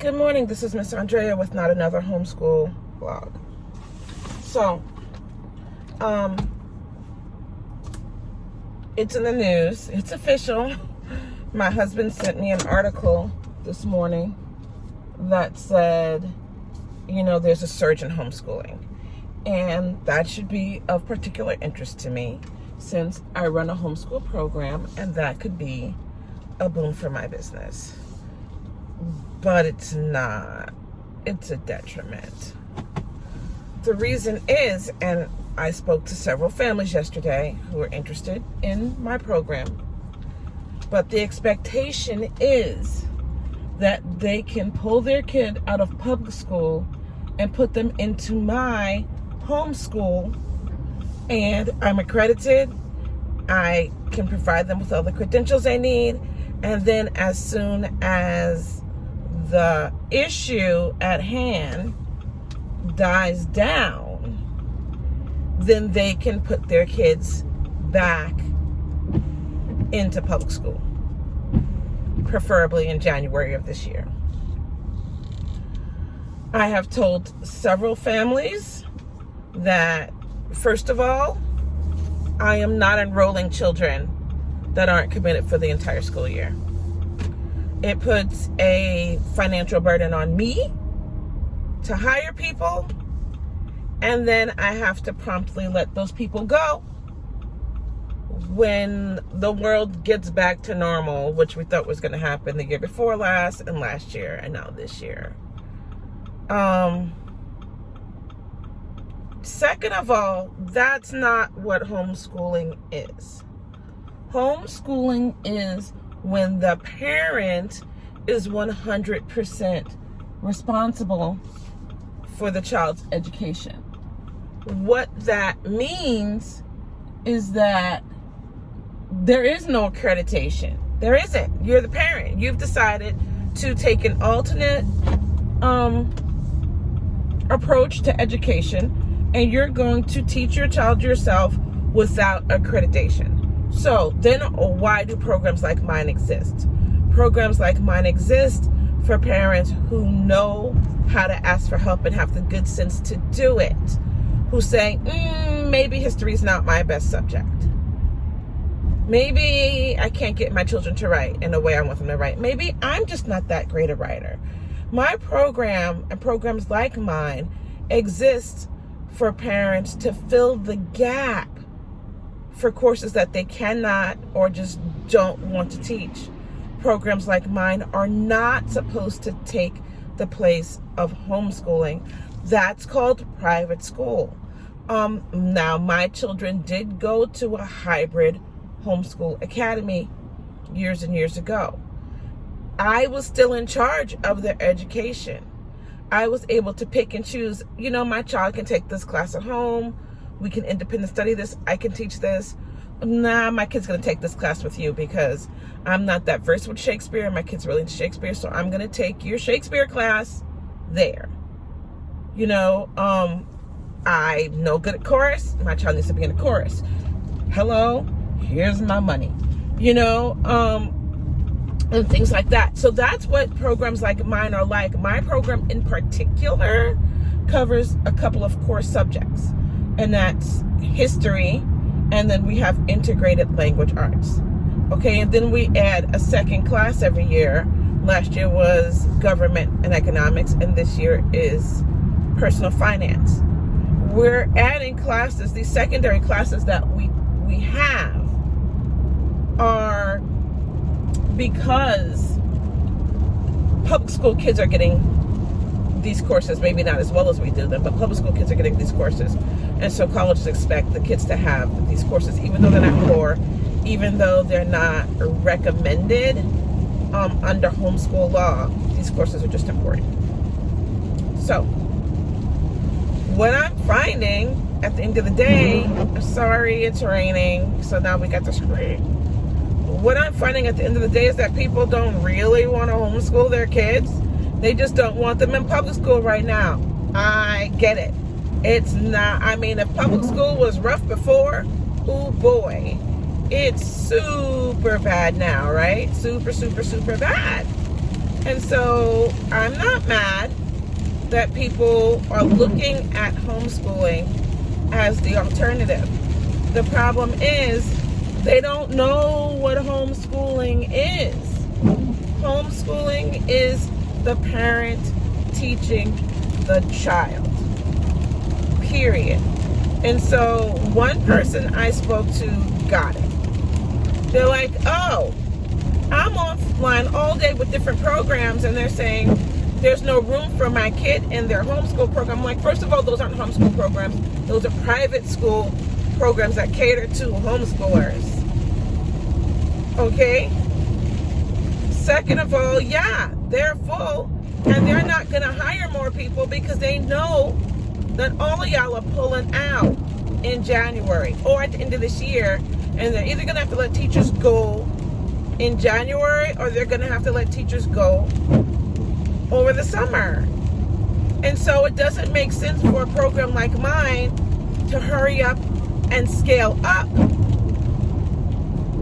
Good morning, this is Miss Andrea with Not Another Homeschool blog. So, it's in the news, it's official. My husband sent me an article this morning that said, there's a surge in homeschooling. And that should be of particular interest to me since I run a homeschool program and that could be a boon for my business. But it's not. It's a detriment. The reason is, and I spoke to several families yesterday who are interested in my program, but the expectation is that they can pull their kid out of public school and put them into my homeschool, and I'm accredited. I can provide them with all the credentials they need, and then as soon as the issue at hand dies down, then they can put their kids back into public school, preferably in January of this year. I have told several families that, first of all, I am not enrolling children that aren't committed for the entire school year. It puts a financial burden on me to hire people, and then I have to promptly let those people go when the world gets back to normal, which we thought was going to happen the year before last and last year and now this year. Second of all, that's not what homeschooling is. Homeschooling is when the parent is 100% responsible for the child's education. What that means is that there is no accreditation. There isn't. You're the parent. You've decided to take an alternate approach to education, and you're going to teach your child yourself without accreditation. So then why do programs like mine exist? Programs like mine exist for parents who know how to ask for help and have the good sense to do it, who say, maybe history is not my best subject. Maybe I can't get my children to write in the way I want them to write. Maybe I'm just not that great a writer. My program and programs like mine exist for parents to fill the gap for courses that they cannot or just don't want to teach. Programs like mine are not supposed to take the place of homeschooling. That's called private school. Now, my children did go to a hybrid homeschool academy years and years ago. I was still in charge of their education. I was able to pick and choose. My child can take this class at home. We can independent study this. I can teach this. Nah, my kid's going to take this class with you because I'm not that versed with Shakespeare. My kid's really into Shakespeare, so I'm going to take your Shakespeare class there. I'm no good at chorus. My child needs to be in a chorus. Hello, here's my money. And things like that. So that's what programs like mine are like. My program in particular covers a couple of core subjects, and that's history, and then we have integrated language arts. Okay, and then we add a second class every year. Last year was government and economics, and this year is personal finance. We're adding classes. These secondary classes that we have are because public school kids are getting these courses, maybe not as well as we do them, but public school kids are getting these courses. And so colleges expect the kids to have these courses, even though they're not core, even though they're not recommended under homeschool law. These courses are just important. So what I'm finding at the end of the day, I'm sorry it's raining, so now we got the screen. What I'm finding at the end of the day is that people don't really want to homeschool their kids. They just don't want them in public school right now. I get it. It's not, if public school was rough before, oh boy, it's super bad now, right? Super, super, super bad. And so I'm not mad that people are looking at homeschooling as the alternative. The problem is they don't know what homeschooling is. Homeschooling is the parent teaching the child, period. And so one person I spoke to got it. They're like, oh, I'm offline all day with different programs, and they're saying there's no room for my kid in their homeschool program. I'm like, first of all, those aren't homeschool programs. Those are private school programs that cater to homeschoolers. Okay? Second of all, yeah, they're full, and they're not going to hire more people because they know that all of y'all are pulling out in January or at the end of this year, and they're either going to have to let teachers go in January, or they're going to have to let teachers go over the summer. And so it doesn't make sense for a program like mine to hurry up and scale up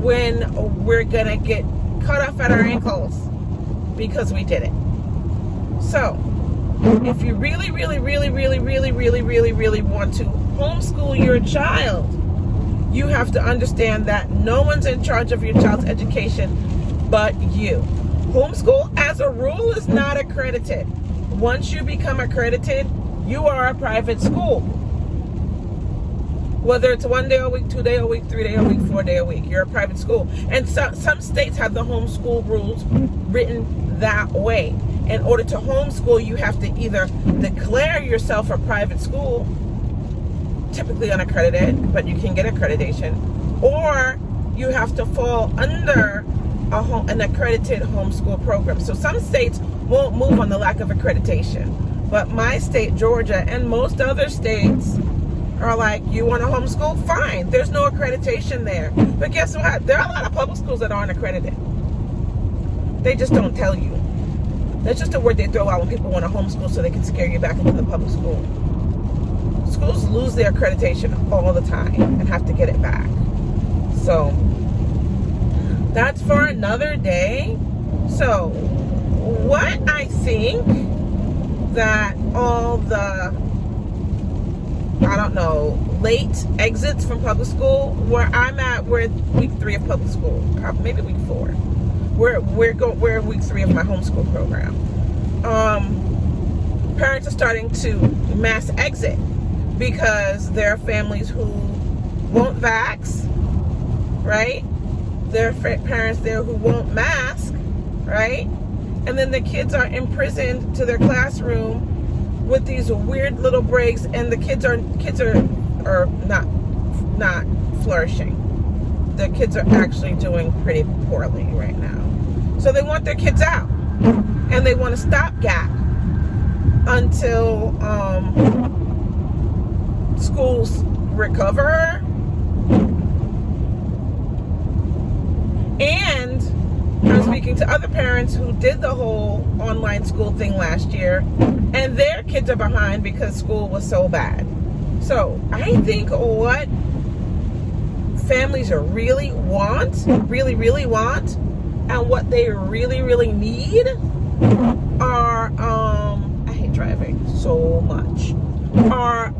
when we're going to get cut off at our ankles because we did it. So if you really, really, really, really, really, really, really, really want to homeschool your child, you have to understand that no one's in charge of your child's education but you. Homeschool, as a rule, is not accredited. Once you become accredited, you are a private school. Whether it's 1 day a week, 2 day a week, 3 day a week, 4 day a week, you're a private school. And some states have the homeschool rules written that way. In order to homeschool, you have to either declare yourself a private school, typically unaccredited, but you can get accreditation, or you have to fall under an accredited homeschool program. So some states won't move on the lack of accreditation, but my state, Georgia, and most other states are like, you want to homeschool? Fine. There's no accreditation there. But guess what? There are a lot of public schools that aren't accredited. They just don't tell you. That's just a word they throw out when people want to homeschool so they can scare you back into the public school. Schools lose their accreditation all the time and have to get it back. So that's for another day. So what I think that all the, I don't know, late exits from public school, where I'm at, we're week 3 of public school, maybe week 4. We're week 3 of my homeschool program. Parents are starting to mass exit because there are families who won't vax, right? There are parents there who won't mask, right? And then the kids are imprisoned to their classroom with these weird little breaks, and the kids are not flourishing. The kids are actually doing pretty poorly right now. So they want their kids out, and they want a stopgap until schools recover. And I'm speaking to other parents who did the whole online school thing last year, and their kids are behind because school was so bad. So I think what families really want, and what they really need are, I hate driving so much, are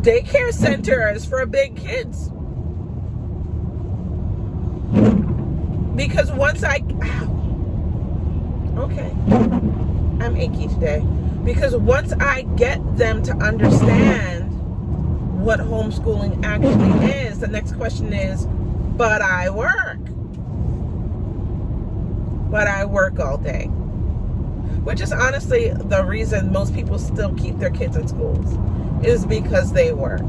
daycare centers for big kids. Because once I'm achy today. Because once I get them to understand what homeschooling actually is, the next question is, but I work all day. Which is honestly the reason most people still keep their kids in schools, is because they work.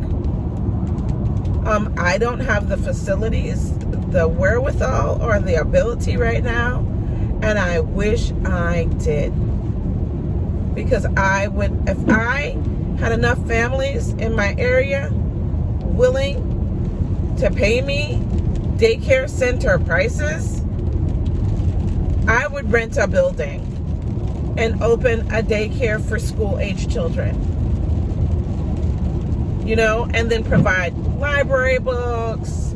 I don't have the facilities, the wherewithal, or the ability right now, and I wish I did. Because I would, if I had enough families in my area willing to pay me daycare center prices, I would rent a building and open a daycare for school-age children. You know, and then provide library books,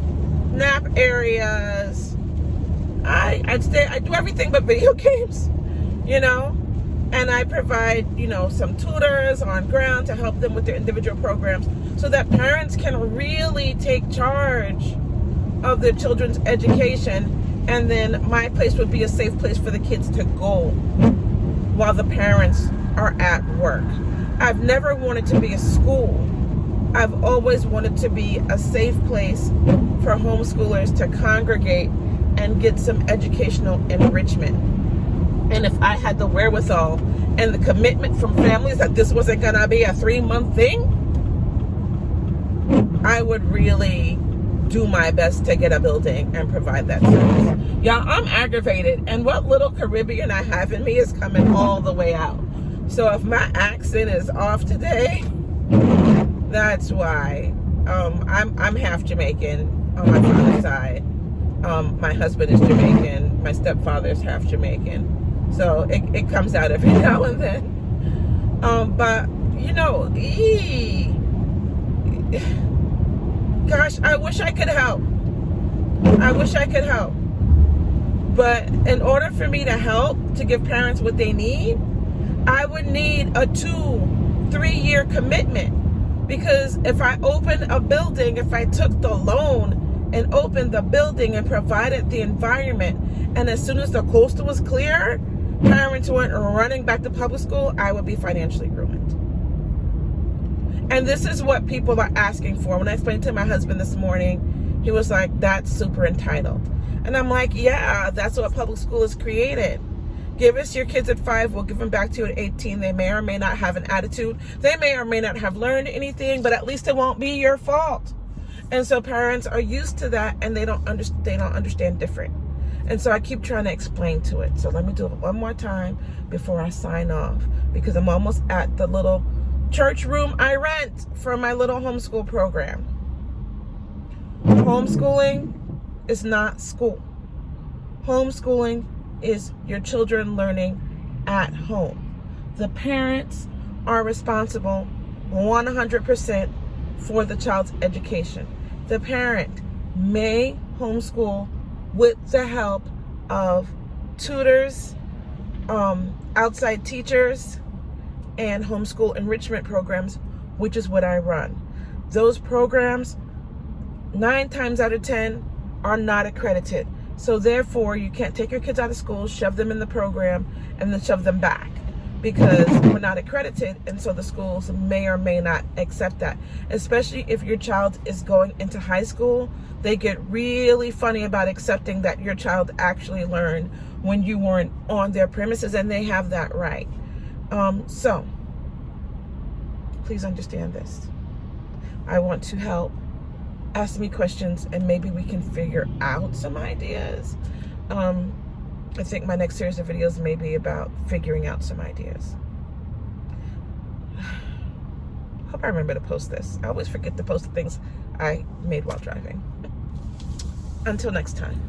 nap areas, I do everything but video games, you know, and I provide, you know, some tutors on ground to help them with their individual programs so that parents can really take charge of their children's education. And then my place would be a safe place for the kids to go while the parents are at work. I've never wanted to be a school. I've always wanted to be a safe place for homeschoolers to congregate and get some educational enrichment. And if I had the wherewithal and the commitment from families that this wasn't gonna be a 3-month thing, I would really do my best to get a building and provide that service. Y'all, I'm aggravated, and what little Caribbean I have in me is coming all the way out. So if my accent is off today, that's why. I'm half Jamaican on my father's side. My husband is Jamaican. My stepfather is half Jamaican. So it comes out every now and then. But, you know, gosh, I wish I could help. I wish I could help. But in order for me to help, to give parents what they need, I would need a 2-3 year commitment. Because if I open a building, if I took the loan and opened the building and provided the environment, and as soon as the coastal was clear, parents went running back to public school, I would be financially ruined. And this is what people are asking for. When I explained to my husband this morning, he was like, that's super entitled. And I'm like, yeah, that's what public school is created. Give us your kids at 5, we'll give them back to you at 18. They may or may not have an attitude. They may or may not have learned anything, but at least it won't be your fault. And so parents are used to that, and they don't understand different. And so I keep trying to explain to it. So let me do it one more time before I sign off, because I'm almost at the little church room I rent for my little homeschool program. Homeschooling is not school. Homeschooling is your children learning at home. The parents are responsible 100% for the child's education. The parent may homeschool with the help of tutors, outside teachers, and homeschool enrichment programs, which is what I run. Those programs, 9 times out of 10, are not accredited. So therefore, you can't take your kids out of school, shove them in the program, and then shove them back, because we're not accredited, and so the schools may or may not accept that. Especially if your child is going into high school, they get really funny about accepting that your child actually learned when you weren't on their premises, and they have that right. So please understand this. I want to help. Ask me questions, and maybe we can figure out some ideas. I think my next series of videos may be about figuring out some ideas. Hope I remember to post this. I always forget to post the things I made while driving. Until next time.